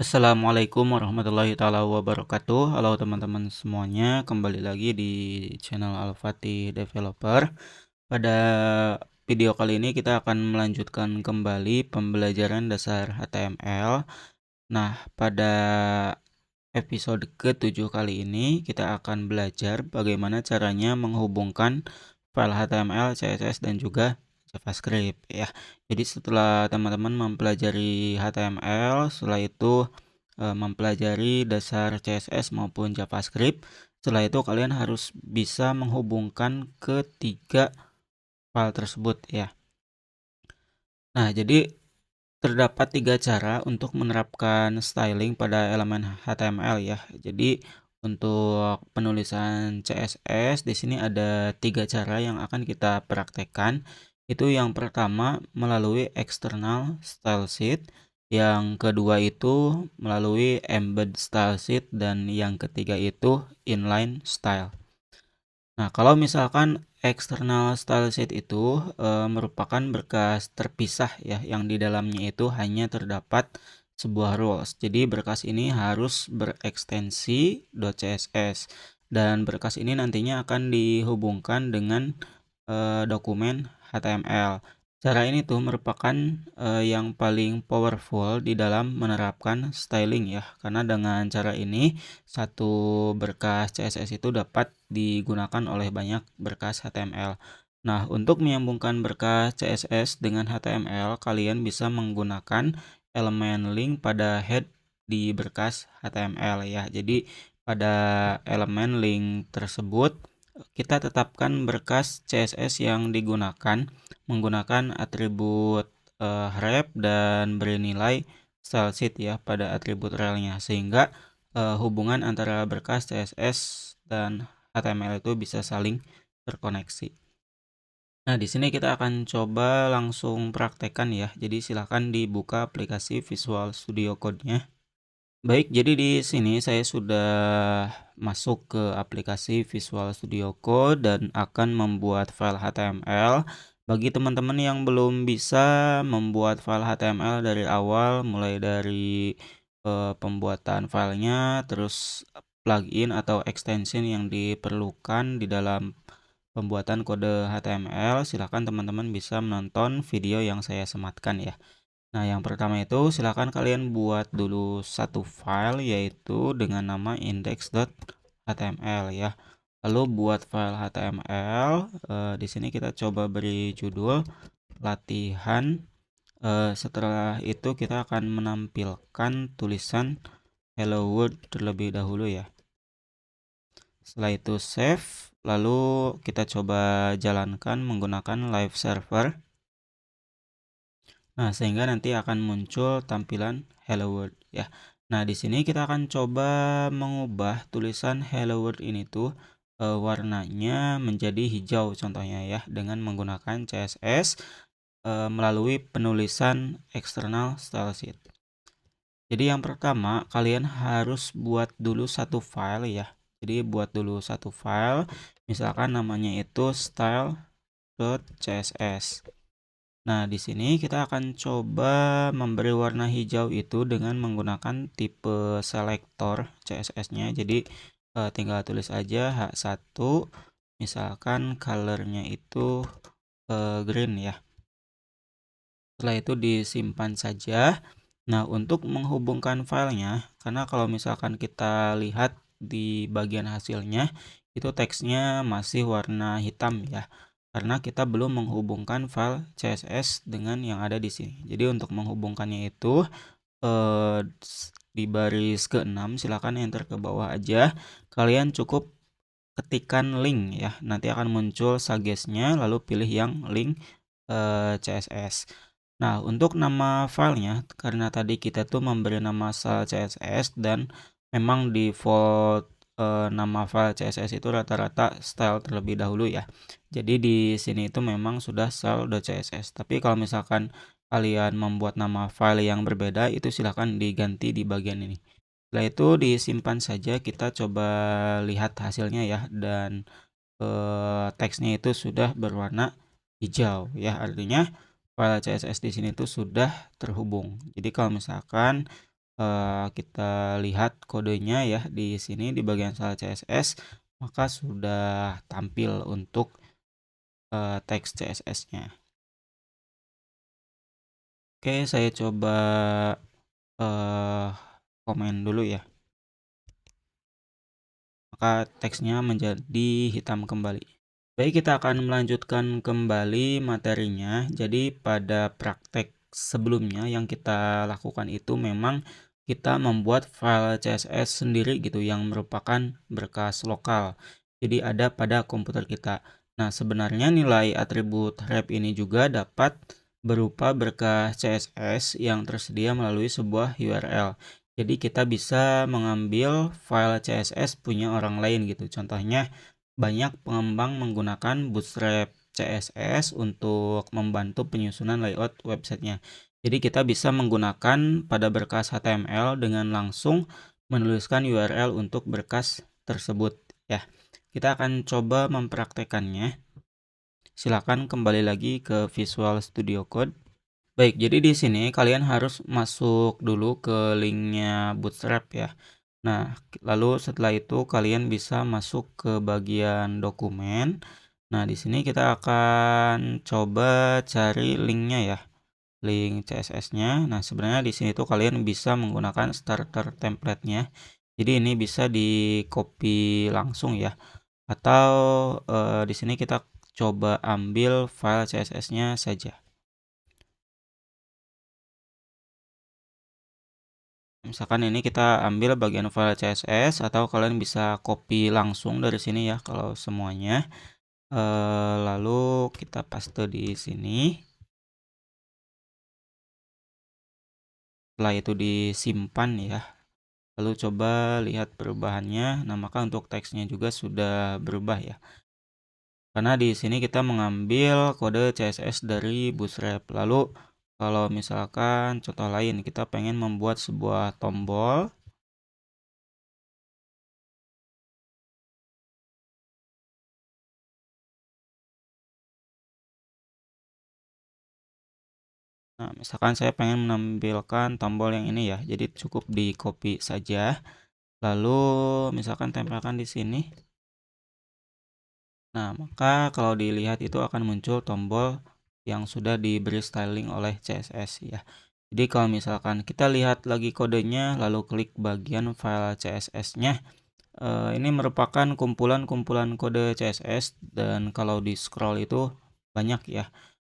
Assalamualaikum warahmatullahi taala wabarakatuh. Halo teman-teman semuanya, kembali lagi di channel Al-Fatih Developer. Pada video kali ini kita akan melanjutkan kembali pembelajaran dasar HTML. Nah, pada episode ke-7 kali ini kita akan belajar bagaimana caranya menghubungkan file HTML, CSS dan juga JavaScript ya. Jadi setelah teman-teman mempelajari HTML, setelah itu mempelajari dasar CSS maupun JavaScript. Setelah itu kalian harus bisa menghubungkan ketiga file tersebut ya. Nah, jadi terdapat tiga cara untuk menerapkan styling pada elemen HTML ya. Jadi untuk penulisan CSS di sini ada tiga cara yang akan kita praktekkan. Itu yang pertama melalui external style sheet, yang kedua itu melalui embed style sheet, dan yang ketiga itu inline style. Nah, kalau misalkan external style sheet itu merupakan berkas terpisah ya, yang di dalamnya itu hanya terdapat sebuah rules. Jadi berkas ini harus berekstensi .css, dan berkas ini nantinya akan dihubungkan dengan dokumen HTML. Cara ini tuh merupakan yang paling powerful di dalam menerapkan styling ya, karena dengan cara ini satu berkas CSS itu dapat digunakan oleh banyak berkas HTML. Nah, untuk menyambungkan berkas CSS dengan HTML, kalian bisa menggunakan elemen link pada head di berkas HTML ya. Jadi pada elemen link tersebut kita tetapkan berkas CSS yang digunakan menggunakan atribut ref dan beri nilai style sheet ya pada atribut relnya, sehingga hubungan antara berkas CSS dan HTML itu bisa saling terkoneksi. Nah, di sini kita akan coba langsung praktekkan ya. Jadi silakan dibuka aplikasi Visual Studio Code-nya. Baik, jadi di sini saya sudah masuk ke aplikasi Visual Studio Code dan akan membuat file HTML. Bagi teman-teman yang belum bisa membuat file HTML dari awal, mulai dari pembuatan filenya, terus plugin atau extension yang diperlukan di dalam pembuatan kode HTML, silakan teman-teman bisa menonton video yang saya sematkan ya. Nah, yang pertama itu silakan kalian buat dulu satu file yaitu dengan nama index.html ya. Lalu buat file HTML, di sini kita coba beri judul latihan. Setelah itu kita akan menampilkan tulisan hello world terlebih dahulu ya. Setelah itu save, lalu kita coba jalankan menggunakan live server. Nah, sehingga nanti akan muncul tampilan hello world ya. Nah, di sini kita akan coba mengubah tulisan hello world ini tuh warnanya menjadi hijau contohnya ya, dengan menggunakan CSS melalui penulisan external style sheet. Jadi yang pertama kalian harus buat dulu satu file ya. Jadi buat dulu satu file, misalkan namanya itu style.css. Nah, di sini kita akan coba memberi warna hijau itu dengan menggunakan tipe selektor CSS-nya. Jadi tinggal tulis aja H1, misalkan colornya itu green ya. Setelah itu disimpan saja. Nah, untuk menghubungkan filenya, karena kalau misalkan kita lihat di bagian hasilnya, itu teksnya masih warna hitam ya. Karena kita belum menghubungkan file CSS dengan yang ada di sini. Jadi untuk menghubungkannya itu di baris ke-6 silakan enter ke bawah aja. Kalian cukup ketikkan link ya. Nanti akan muncul suggest-nya, lalu pilih yang link CSS. Nah, untuk nama filenya, karena tadi kita tuh memberi nama style CSS dan memang default nama file CSS itu rata-rata style terlebih dahulu ya. Jadi di sini itu memang sudah style.css. Tapi kalau misalkan kalian membuat nama file yang berbeda, itu silahkan diganti di bagian ini. Setelah itu disimpan saja, kita coba lihat hasilnya ya, dan teksnya itu sudah berwarna hijau ya, artinya file CSS di sini tuh sudah terhubung. Jadi kalau misalkan kita lihat kodenya ya di sini di bagian style CSS, maka sudah tampil untuk teks CSS-nya. Oke, saya coba komen dulu ya. Maka teksnya menjadi hitam kembali. Baik, kita akan melanjutkan kembali materinya. Jadi pada praktek sebelumnya yang kita lakukan itu memang kita membuat file CSS sendiri gitu yang merupakan berkas lokal. Jadi ada pada komputer kita. Nah, sebenarnya nilai atribut wrap ini juga dapat berupa berkas CSS yang tersedia melalui sebuah URL. Jadi kita bisa mengambil file CSS punya orang lain gitu. Contohnya banyak pengembang menggunakan Bootstrap CSS untuk membantu penyusunan layout websitenya. Jadi kita bisa menggunakan pada berkas HTML dengan langsung menuliskan URL untuk berkas tersebut ya. Kita akan coba mempraktekannya. Silakan kembali lagi ke Visual Studio Code. Baik, jadi di sini kalian harus masuk dulu ke linknya Bootstrap ya. Nah, lalu setelah itu kalian bisa masuk ke bagian dokumen. Nah, di sini kita akan coba cari linknya ya, link CSS-nya. Nah, sebenarnya di sini tuh kalian bisa menggunakan starter template-nya. Jadi ini bisa di copy langsung ya. Atau di sini kita coba ambil file CSS-nya saja. Misalkan ini kita ambil bagian file CSS atau kalian bisa copy langsung dari sini ya kalau semuanya. Lalu kita paste di sini. Setelah itu disimpan ya. Lalu coba lihat perubahannya. Nah, maka untuk teksnya juga sudah berubah ya. Karena di sini kita mengambil kode CSS dari Bootstrap. Lalu kalau misalkan contoh lain kita pengen membuat sebuah tombol. Nah, misalkan saya pengen menampilkan tombol yang ini ya. Jadi cukup di copy saja. Lalu misalkan tempelkan di sini. Nah, maka kalau dilihat itu akan muncul tombol yang sudah diberi styling oleh CSS ya. Jadi kalau misalkan kita lihat lagi kodenya lalu klik bagian file CSS-nya, ini merupakan kumpulan-kumpulan kode CSS dan kalau di scroll itu banyak ya.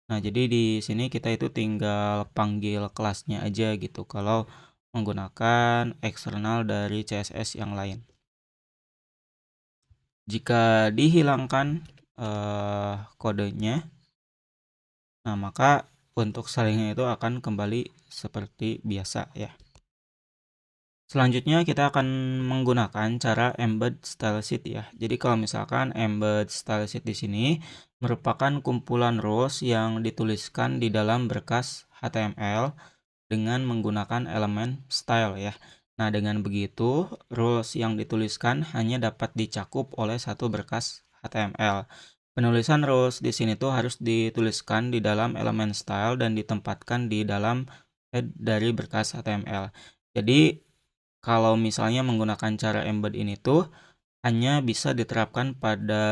Nah, jadi di sini kita itu tinggal panggil kelasnya aja gitu kalau menggunakan eksternal dari CSS yang lain. Jika dihilangkan kodenya, nah maka untuk stylingnya itu akan kembali seperti biasa ya. Selanjutnya kita akan menggunakan cara embed style sheet ya. Jadi kalau misalkan embed style sheet di sini merupakan kumpulan rules yang dituliskan di dalam berkas HTML dengan menggunakan elemen style ya. Nah, dengan begitu rules yang dituliskan hanya dapat dicakup oleh satu berkas HTML. Penulisan rules di sini tuh harus dituliskan di dalam elemen style dan ditempatkan di dalam head dari berkas HTML. Jadi kalau misalnya menggunakan cara embed ini tuh hanya bisa diterapkan pada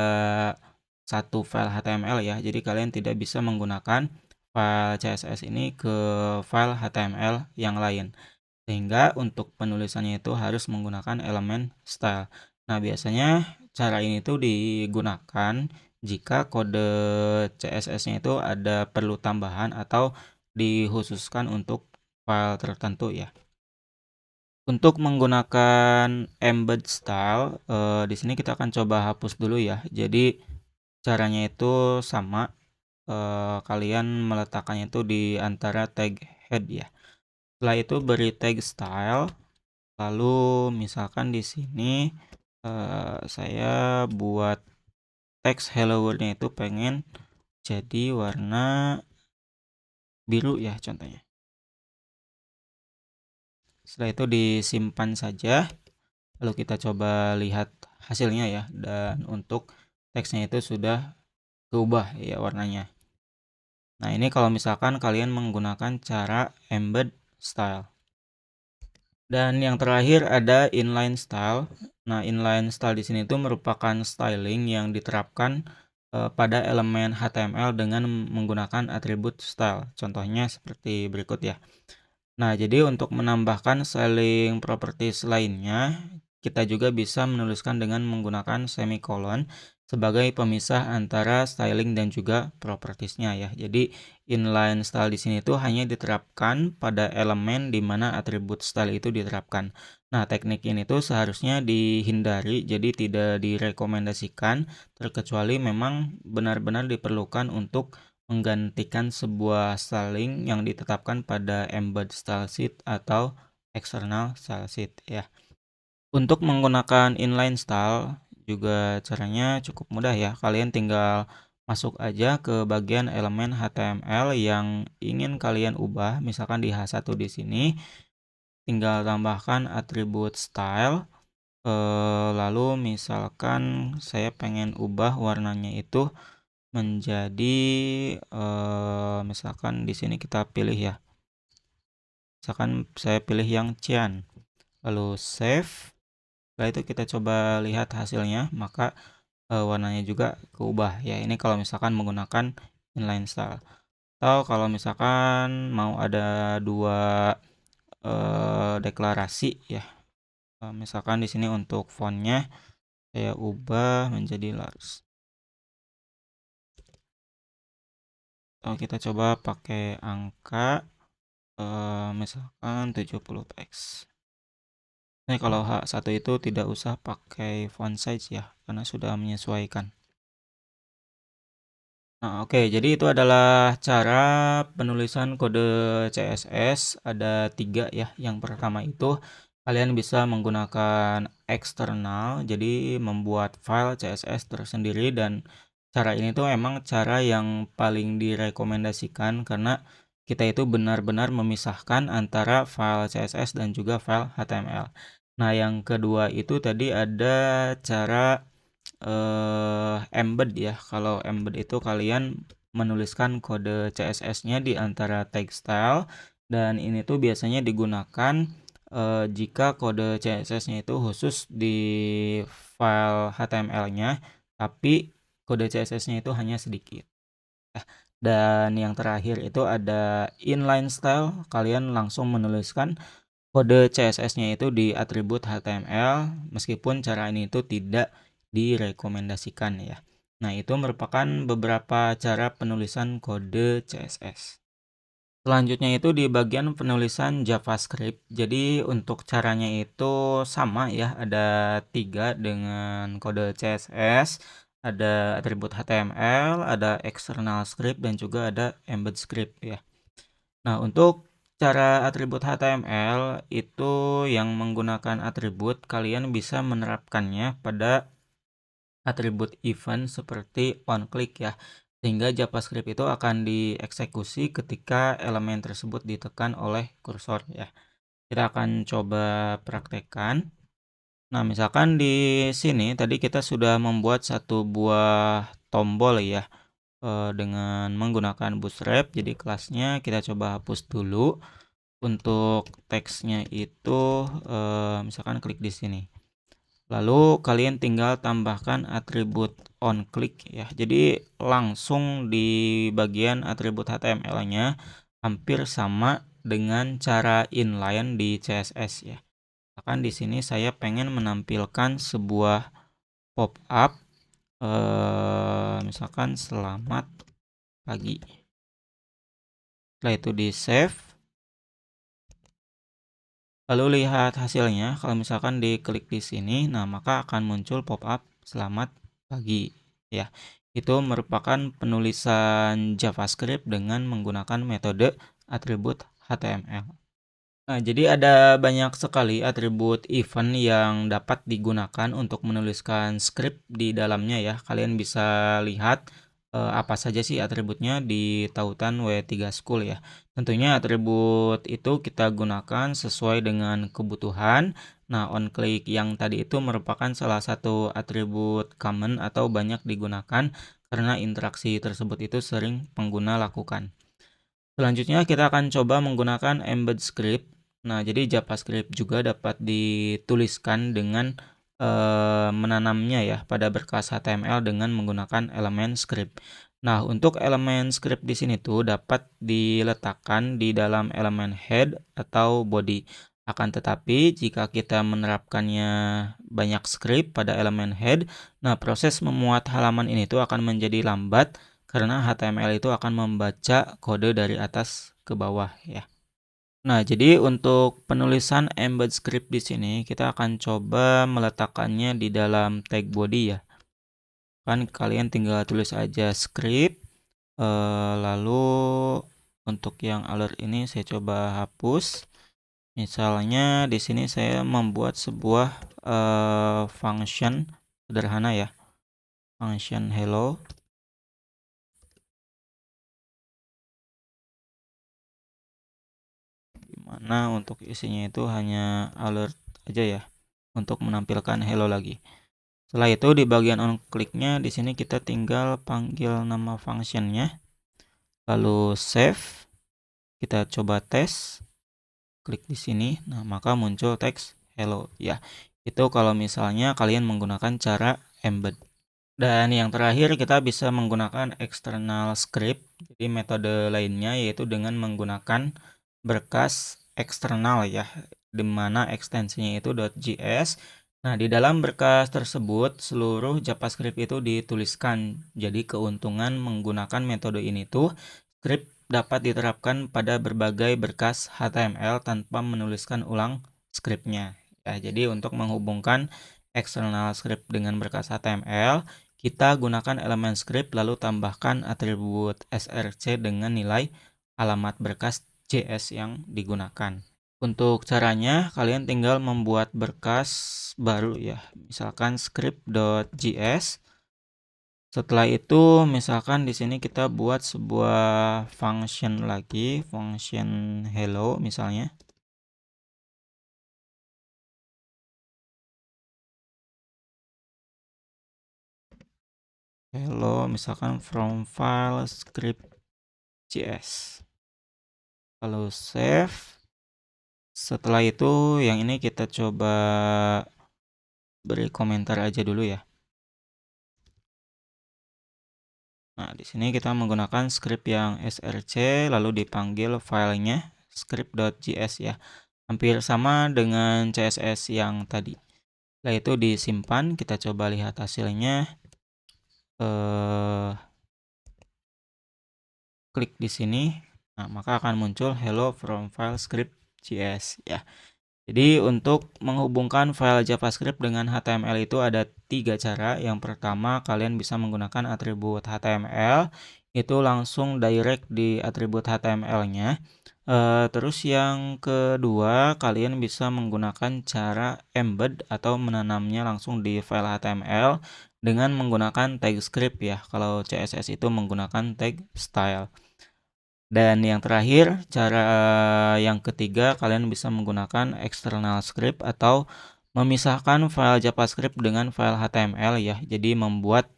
satu file HTML ya. Jadi kalian tidak bisa menggunakan file CSS ini ke file HTML yang lain. Sehingga untuk penulisannya itu harus menggunakan elemen style. Nah, biasanya cara ini tuh digunakan jika kode CSS-nya itu ada perlu tambahan atau dikhususkan untuk file tertentu ya. Untuk menggunakan embed style, di sini kita akan coba hapus dulu ya. Jadi caranya itu sama, kalian meletakkannya itu di antara tag head ya. Setelah itu beri tag style, lalu misalkan di sini saya buat teks hello world-nya itu pengen jadi warna biru ya contohnya. Setelah itu disimpan saja. Lalu kita coba lihat hasilnya ya. Dan untuk teksnya itu sudah berubah ya warnanya. Nah, ini kalau misalkan kalian menggunakan cara embed style. Dan yang terakhir ada inline style. Nah, inline style di sini itu merupakan styling yang diterapkan pada elemen HTML dengan menggunakan atribut style. Contohnya seperti berikut ya. Nah, jadi untuk menambahkan styling properties lainnya, kita juga bisa menuliskan dengan menggunakan semikolon sebagai pemisah antara styling dan juga propertiesnya ya. Jadi inline style di sini tuh hanya diterapkan pada elemen di mana atribut style itu diterapkan. Nah, teknik ini tuh seharusnya dihindari, jadi tidak direkomendasikan terkecuali memang benar-benar diperlukan untuk menggantikan sebuah styling yang ditetapkan pada embed style sheet atau external style sheet ya. Untuk menggunakan inline style juga caranya cukup mudah ya. Kalian tinggal masuk aja ke bagian elemen HTML yang ingin kalian ubah, misalkan di H1 di sini, tinggal tambahkan atribut style. Lalu misalkan saya pengen ubah warnanya itu menjadi misalkan di sini kita pilih ya. Misalkan saya pilih yang cyan. Lalu save. Setelah itu kita coba lihat hasilnya, maka warnanya juga keubah ya. Ini kalau misalkan menggunakan inline style. Atau kalau misalkan mau ada dua deklarasi ya. Misalkan di sini untuk fontnya saya ubah menjadi large. Atau kita coba pakai angka misalkan 70 px. Nah, kalau H1 itu tidak usah pakai font size ya, karena sudah menyesuaikan. Nah, oke, jadi itu adalah cara penulisan kode CSS. Ada 3 ya. Yang pertama itu kalian bisa menggunakan eksternal, jadi membuat file CSS tersendiri, dan cara ini tuh emang cara yang paling direkomendasikan karena kita itu benar-benar memisahkan antara file CSS dan juga file HTML. Nah, yang kedua itu tadi ada cara embed ya. Kalau embed itu kalian menuliskan kode CSS-nya di antara tag style, dan ini tuh biasanya digunakan jika kode CSS-nya itu khusus di file HTML-nya, tapi kode CSS-nya itu hanya sedikit. Dan yang terakhir itu ada inline style. Kalian langsung menuliskan kode CSS-nya itu di atribut HTML, meskipun cara ini itu tidak direkomendasikan ya. Nah, itu merupakan beberapa cara penulisan kode CSS. Selanjutnya itu di bagian penulisan JavaScript. Jadi untuk caranya itu sama ya, ada 3 dengan kode CSS, ada atribut HTML, ada external script, dan juga ada embed script ya. Nah, untuk cara atribut HTML itu yang menggunakan atribut, kalian bisa menerapkannya pada atribut event seperti onClick ya. Sehingga JavaScript itu akan dieksekusi ketika elemen tersebut ditekan oleh kursor ya. Kita akan coba praktekkan. Nah, misalkan di sini tadi kita sudah membuat satu buah tombol ya dengan menggunakan Bootstrap. Jadi kelasnya kita coba hapus dulu. Untuk teksnya itu misalkan klik di sini. Lalu kalian tinggal tambahkan atribut onClick ya. Jadi langsung di bagian atribut HTML-nya hampir sama dengan cara inline di CSS ya. Misalkan di sini saya pengen menampilkan sebuah pop-up misalkan selamat pagi. Setelah itu di save. Lalu lihat hasilnya, kalau misalkan diklik di sini, nah maka akan muncul pop-up selamat pagi ya. Itu merupakan penulisan JavaScript dengan menggunakan metode atribut HTML. Nah, jadi ada banyak sekali atribut event yang dapat digunakan untuk menuliskan script di dalamnya ya. Kalian bisa lihat apa saja sih atributnya di tautan W3 School ya. Tentunya atribut itu kita gunakan sesuai dengan kebutuhan. Nah, onClick yang tadi itu merupakan salah satu atribut common atau banyak digunakan karena interaksi tersebut itu sering pengguna lakukan. Selanjutnya kita akan coba menggunakan embed script. Nah, jadi JavaScript juga dapat dituliskan dengan menanamnya ya pada berkas HTML dengan menggunakan elemen script. Nah, untuk elemen script di sini tuh dapat diletakkan di dalam elemen head atau body. Akan tetapi, jika kita menerapkannya banyak script pada elemen head, nah proses memuat halaman ini tuh akan menjadi lambat karena HTML itu akan membaca kode dari atas ke bawah ya. Nah, jadi untuk penulisan embed script di sini kita akan coba meletakkannya di dalam tag body ya. Kan kalian tinggal tulis aja script, lalu untuk yang alert ini saya coba hapus. Misalnya di sini saya membuat sebuah function sederhana ya, function hello. Dimana untuk isinya itu hanya alert aja ya, untuk menampilkan hello lagi. Setelah itu di bagian on click-nya di sini kita tinggal panggil nama functionnya, lalu save. Kita coba tes, klik di sini. Nah, maka muncul teks hello ya. Itu kalau misalnya kalian menggunakan cara embed. Dan yang terakhir kita bisa menggunakan external script. Jadi metode lainnya yaitu dengan menggunakan berkas eksternal ya, di mana ekstensinya itu .js. Nah, di dalam berkas tersebut seluruh JavaScript itu dituliskan. Jadi keuntungan menggunakan metode ini tuh script dapat diterapkan pada berbagai berkas HTML tanpa menuliskan ulang scriptnya. Ya, jadi untuk menghubungkan external script dengan berkas HTML, kita gunakan elemen script lalu tambahkan atribut src dengan nilai alamat berkas JS yang digunakan. Untuk caranya, kalian tinggal membuat berkas baru ya, misalkan script.js. Setelah itu, misalkan di sini kita buat sebuah function lagi, function hello misalnya. Hello, misalkan from file script.js. Lalu save. Setelah itu, yang ini kita coba beri komentar aja dulu ya. Nah, di sini kita menggunakan script yang src lalu dipanggil filenya script.js ya. Hampir sama dengan CSS yang tadi. Setelah itu disimpan, kita coba lihat hasilnya. Klik di sini. Nah, maka akan muncul hello from file script.js ya. Jadi untuk menghubungkan file JavaScript dengan HTML itu ada 3 cara. Yang pertama, kalian bisa menggunakan atribut HTML, itu langsung direct di atribut HTML-nya. Terus yang kedua, kalian bisa menggunakan cara embed atau menanamnya langsung di file HTML dengan menggunakan tag script ya. Kalau CSS itu menggunakan tag style. Dan yang terakhir, cara yang ketiga, kalian bisa menggunakan external script atau memisahkan file JavaScript dengan file HTML ya. Jadi membuat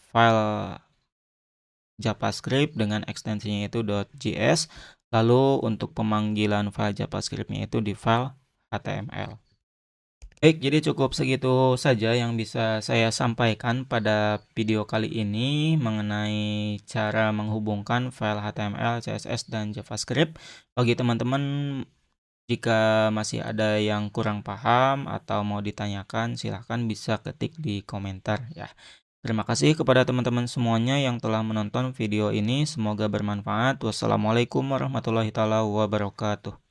file JavaScript dengan ekstensinya itu .js, lalu untuk pemanggilan file JavaScript-nya itu di file HTML. Baik, jadi cukup segitu saja yang bisa saya sampaikan pada video kali ini mengenai cara menghubungkan file HTML, CSS, dan JavaScript. Bagi teman-teman, jika masih ada yang kurang paham atau mau ditanyakan, silahkan bisa ketik di komentar ya. Terima kasih kepada teman-teman semuanya yang telah menonton video ini. Semoga bermanfaat. Wassalamualaikum warahmatullahi wabarakatuh.